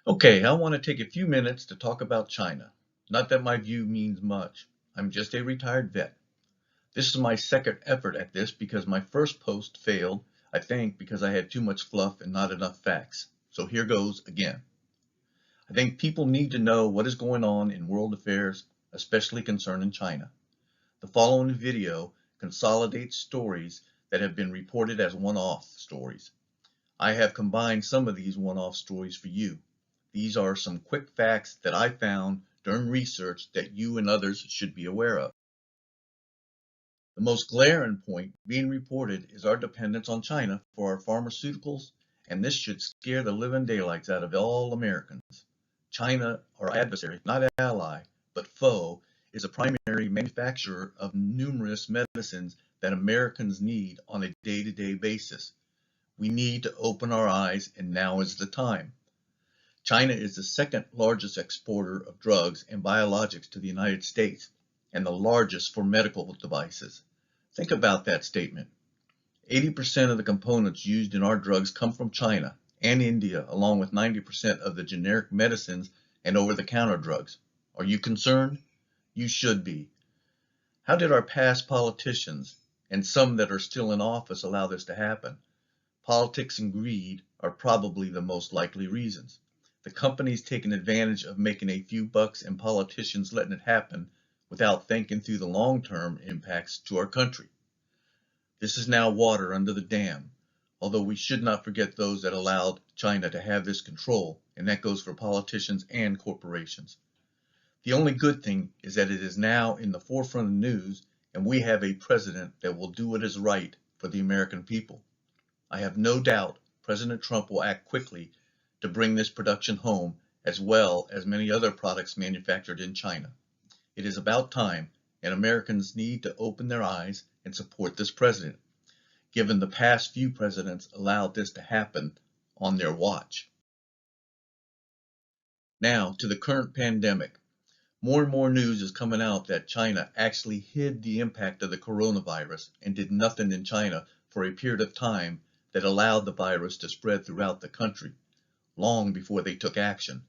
Okay, I want to take a few minutes to talk about China. Not that my view means much. I'm just a retired vet. This is my second effort at this because my first post failed, I think because I had too much fluff and not enough facts. So here goes again. I think people need to know what is going on in world affairs, especially concerning China. The following video consolidates stories that have been reported as one-off stories. I have combined some of these one-off stories for you. These are some quick facts that I found during research that you and others should be aware of. The most glaring point being reported is our dependence on China for our pharmaceuticals, and this should scare the living daylights out of all Americans. China, our adversary, not ally, but foe, is a primary manufacturer of numerous medicines that Americans need on a day-to-day basis. We need to open our eyes, and now is the time. China is the second largest exporter of drugs and biologics to the United States, and the largest for medical devices. Think about that statement. 80% of the components used in our drugs come from China and India, along with 90% of the generic medicines and over-the-counter drugs. Are you concerned? You should be. How did our past politicians, and some that are still in office, allow this to happen? Politics and greed are probably the most likely reasons. The companies taking advantage of making a few bucks and politicians letting it happen without thinking through the long-term impacts to our country. This is now water under the dam, although we should not forget those that allowed China to have this control, and that goes for politicians and corporations. The only good thing is that it is now in the forefront of news, and we have a president that will do what is right for the American people. I have no doubt President Trump will act quickly to bring this production home, as well as many other products manufactured in China. It is about time, and Americans need to open their eyes and support this president, given the past few presidents allowed this to happen on their watch. Now, to the current pandemic. More and more news is coming out that China actually hid the impact of the coronavirus and did nothing in China for a period of time that allowed the virus to spread throughout the country, long before they took action.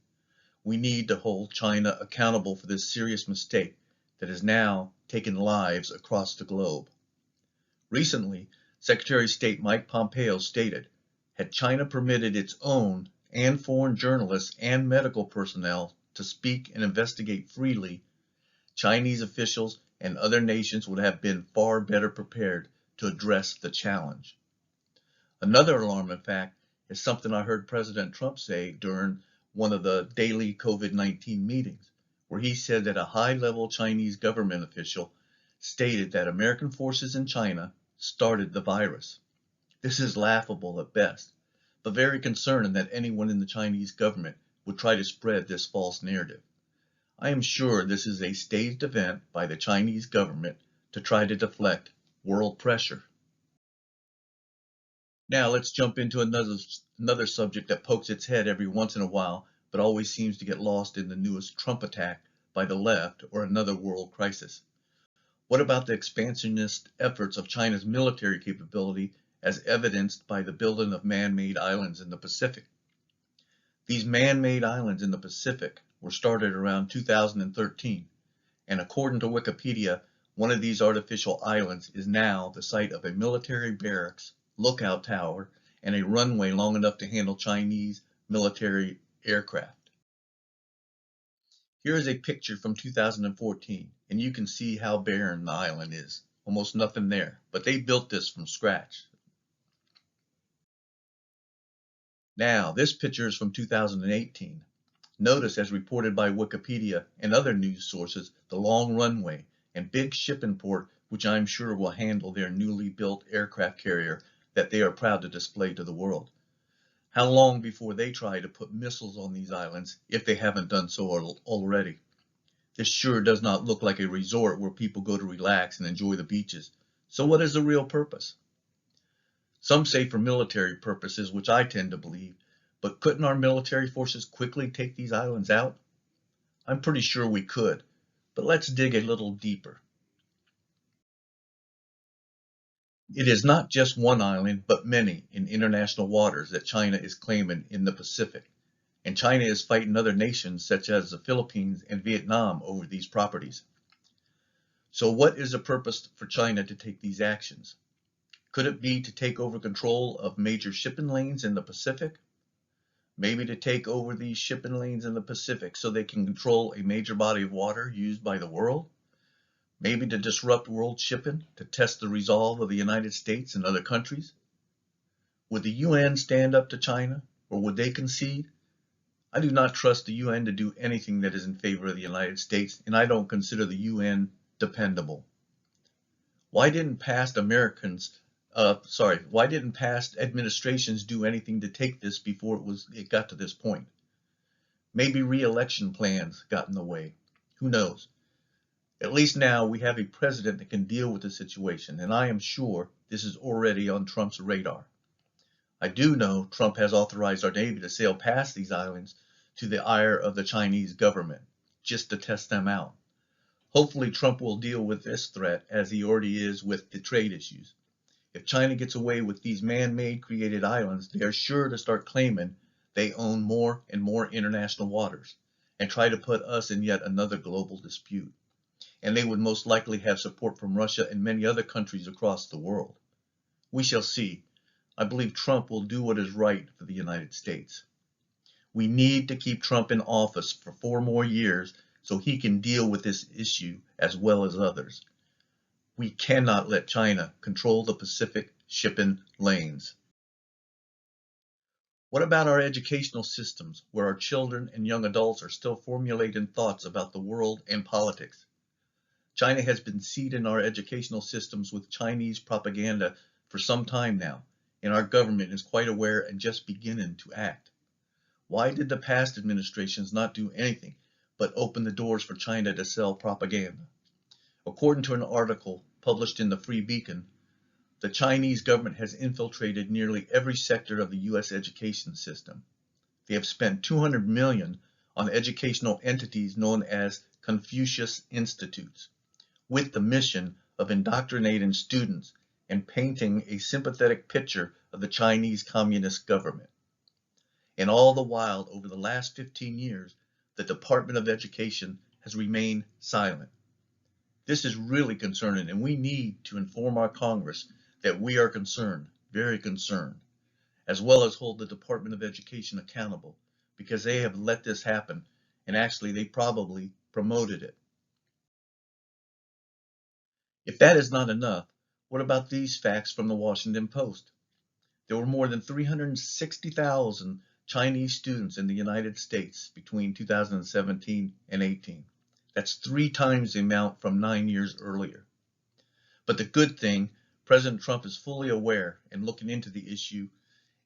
We need to hold China accountable for this serious mistake that has now taken lives across the globe. Recently, Secretary of State Mike Pompeo stated, had China permitted its own and foreign journalists and medical personnel to speak and investigate freely, Chinese officials and other nations would have been far better prepared to address the challenge. Another alarming fact is something I heard President Trump say during one of the daily COVID-19 meetings, where he said that a high-level Chinese government official stated that American forces in China started the virus. This is laughable at best, but very concerning that anyone in the Chinese government would try to spread this false narrative. I am sure this is a staged event by the Chinese government to try to deflect world pressure. Now let's jump into another subject that pokes its head every once in a while, but always seems to get lost in the newest Trump attack by the left or another world crisis. What about the expansionist efforts of China's military capability as evidenced by the building of man-made islands in the Pacific? These man-made islands in the Pacific were started around 2013, and according to Wikipedia, one of these artificial islands is now the site of a military barracks, lookout tower, and a runway long enough to handle Chinese military aircraft. Here is a picture from 2014, and you can see how barren the island is. Almost nothing there, but they built this from scratch. Now, this picture is from 2018. Notice, as reported by Wikipedia and other news sources, the long runway and big shipping port, which I'm sure will handle their newly built aircraft carrier that they are proud to display to the world. How long before they try to put missiles on these islands, if they haven't done so already? This sure does not look like a resort where people go to relax and enjoy the beaches. So what is the real purpose? Some say for military purposes, which I tend to believe, but couldn't our military forces quickly take these islands out? I'm pretty sure we could, but let's dig a little deeper. It is not just one island, but many in international waters that China is claiming in the Pacific. and China is fighting other nations such as the Philippines and Vietnam over these properties. So what is the purpose for China to take these actions? Could it be to take over control of major shipping lanes in the Pacific? Maybe to take over these shipping lanes in the Pacific so they can control a major body of water used by the world? Maybe to disrupt world shipping to test the resolve of the United States and other countries? Would the UN stand up to China, or would they concede? I do not trust the UN to do anything that is in favor of the United States, and I don't consider the UN dependable. Why didn't past administrations do anything to take this before it got to this point? Maybe re-election plans got in the way. Who knows? At least now we have a president that can deal with the situation, and I am sure this is already on Trump's radar. I do know Trump has authorized our Navy to sail past these islands to the ire of the Chinese government, just to test them out. Hopefully Trump will deal with this threat as he already is with the trade issues. If China gets away with these man-made created islands, they are sure to start claiming they own more and more international waters and try to put us in yet another global dispute. And they would most likely have support from Russia and many other countries across the world. We shall see. I believe Trump will do what is right for the United States. We need to keep Trump in office for 4 more years so he can deal with this issue as well as others. We cannot let China control the Pacific shipping lanes. What about our educational systems, where our children and young adults are still formulating thoughts about the world and politics? China has been seeding our educational systems with Chinese propaganda for some time now, and our government is quite aware and just beginning to act. Why did the past administrations not do anything but open the doors for China to sell propaganda? According to an article published in the Free Beacon, the Chinese government has infiltrated nearly every sector of the U.S. education system. They have spent $200 million on educational entities known as Confucius Institutes, with the mission of indoctrinating students and painting a sympathetic picture of the Chinese Communist government. And all the while, over the last 15 years, the Department of Education has remained silent. This is really concerning, and we need to inform our Congress that we are concerned, very concerned, as well as hold the Department of Education accountable, because they have let this happen, and actually they probably promoted it. If that is not enough, what about these facts from the Washington Post? There were more than 360,000 Chinese students in the United States between 2017 and 18. That's 3 times the amount from 9 years earlier. But the good thing, President Trump is fully aware and looking into the issue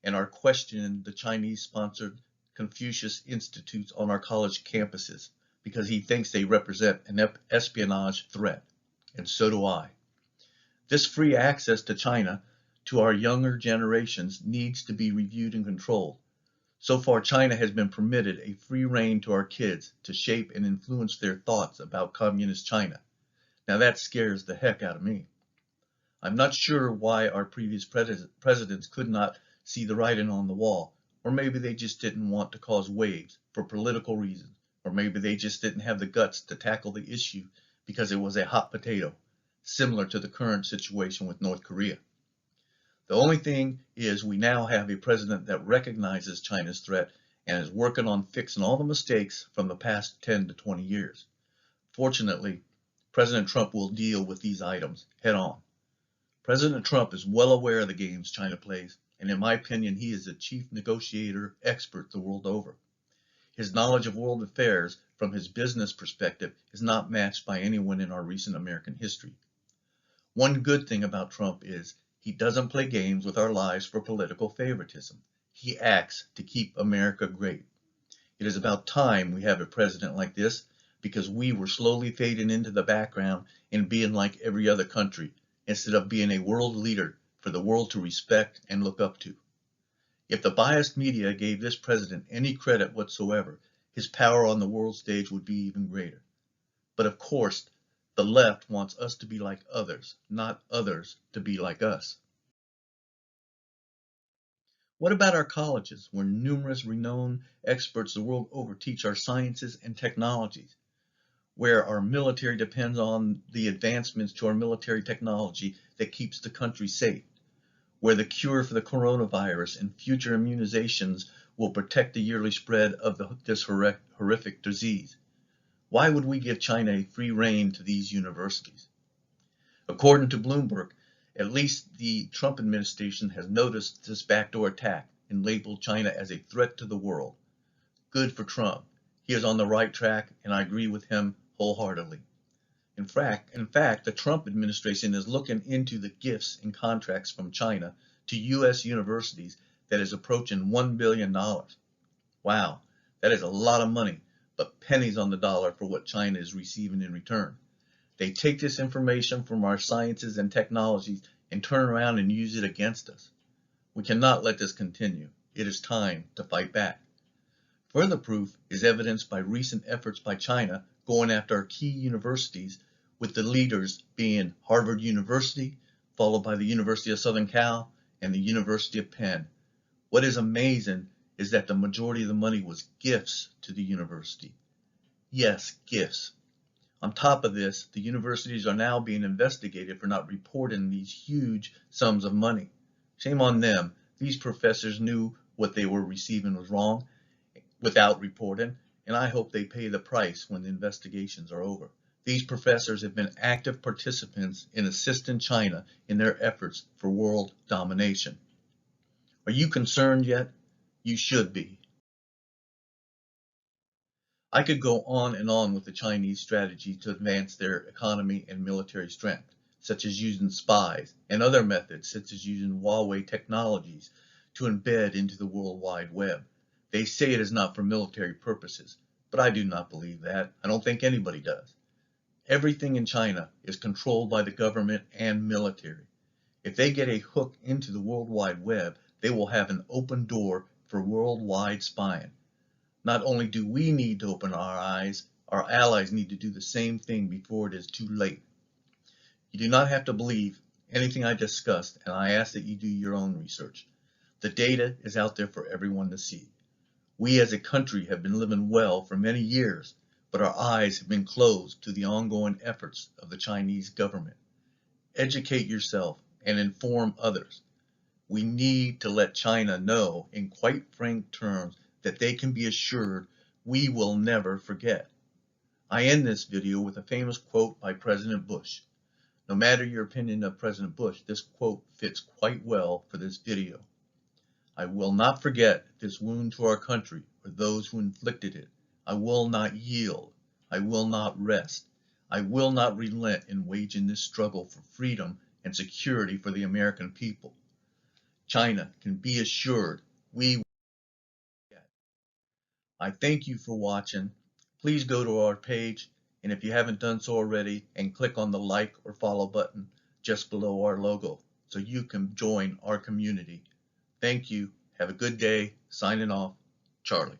and are questioning the Chinese-sponsored Confucius Institutes on our college campuses because he thinks they represent an espionage threat, and so do I. This free access to China to our younger generations needs to be reviewed and controlled. So far, China has been permitted a free rein to our kids to shape and influence their thoughts about communist China. Now that scares the heck out of me. I'm not sure why our previous presidents could not see the writing on the wall, or maybe they just didn't want to cause waves for political reasons, or maybe they just didn't have the guts to tackle the issue because it was a hot potato, similar to the current situation with North Korea. The only thing is we now have a president that recognizes China's threat and is working on fixing all the mistakes from the past 10 to 20 years. Fortunately, President Trump will deal with these items head on. President Trump is well aware of the games China plays, and in my opinion, he is a chief negotiator expert the world over. His knowledge of world affairs from his business perspective is not matched by anyone in our recent American history. One good thing about Trump is he doesn't play games with our lives for political favoritism. He acts to keep America great. It is about time we have a president like this because we were slowly fading into the background and being like every other country instead of being a world leader for the world to respect and look up to. If the biased media gave this president any credit whatsoever, his power on the world stage would be even greater. But of course, the left wants us to be like others, not others to be like us. What about our colleges, where numerous renowned experts the world over teach our sciences and technologies, where our military depends on the advancements to our military technology that keeps the country safe, where the cure for the coronavirus and future immunizations will protect the yearly spread of this horrific disease? Why would we give China a free rein to these universities? According to Bloomberg, at least the Trump administration has noticed this backdoor attack and labeled China as a threat to the world. Good for Trump. He is on the right track, and I agree with him wholeheartedly. In fact, the Trump administration is looking into the gifts and contracts from China to U.S. universities that is approaching $1 billion. Wow, that is a lot of money, but pennies on the dollar for what China is receiving in return. They take this information from our sciences and technologies and turn around and use it against us. We cannot let this continue. It is time to fight back. Further proof is evidenced by recent efforts by China going after our key universities, with the leaders being Harvard University, followed by the University of Southern Cal and the University of Penn. What is amazing is that the majority of the money was gifts to the university. Yes, gifts. On top of this, the universities are now being investigated for not reporting these huge sums of money. Shame on them. These professors knew what they were receiving was wrong without reporting, and I hope they pay the price when the investigations are over. These professors have been active participants in assisting China in their efforts for world domination. Are you concerned yet? You should be. I could go on and on with the Chinese strategy to advance their economy and military strength, such as using spies and other methods, such as using Huawei technologies to embed into the World Wide Web. They say it is not for military purposes, but I do not believe that. I don't think anybody does. Everything in China is controlled by the government and military. If they get a hook into the World Wide Web, they will have an open door for worldwide spying. Not only do we need to open our eyes, our allies need to do the same thing before it is too late. You do not have to believe anything I discussed, and I ask that you do your own research. The data is out there for everyone to see. We as a country have been living well for many years, but our eyes have been closed to the ongoing efforts of the Chinese government. Educate yourself and inform others. We need to let China know in quite frank terms that they can be assured we will never forget. I end this video with a famous quote by President Bush. No matter your opinion of President Bush, this quote fits quite well for this video. I will not forget this wound to our country or those who inflicted it. I will not yield. I will not rest. I will not relent in waging this struggle for freedom and security for the American people. China can be assured we will. I thank you for watching. Please go to our page, and if you haven't done so already, and click on the like or follow button just below our logo so you can join our community. Thank you. Have a good day. Signing off, Charlie.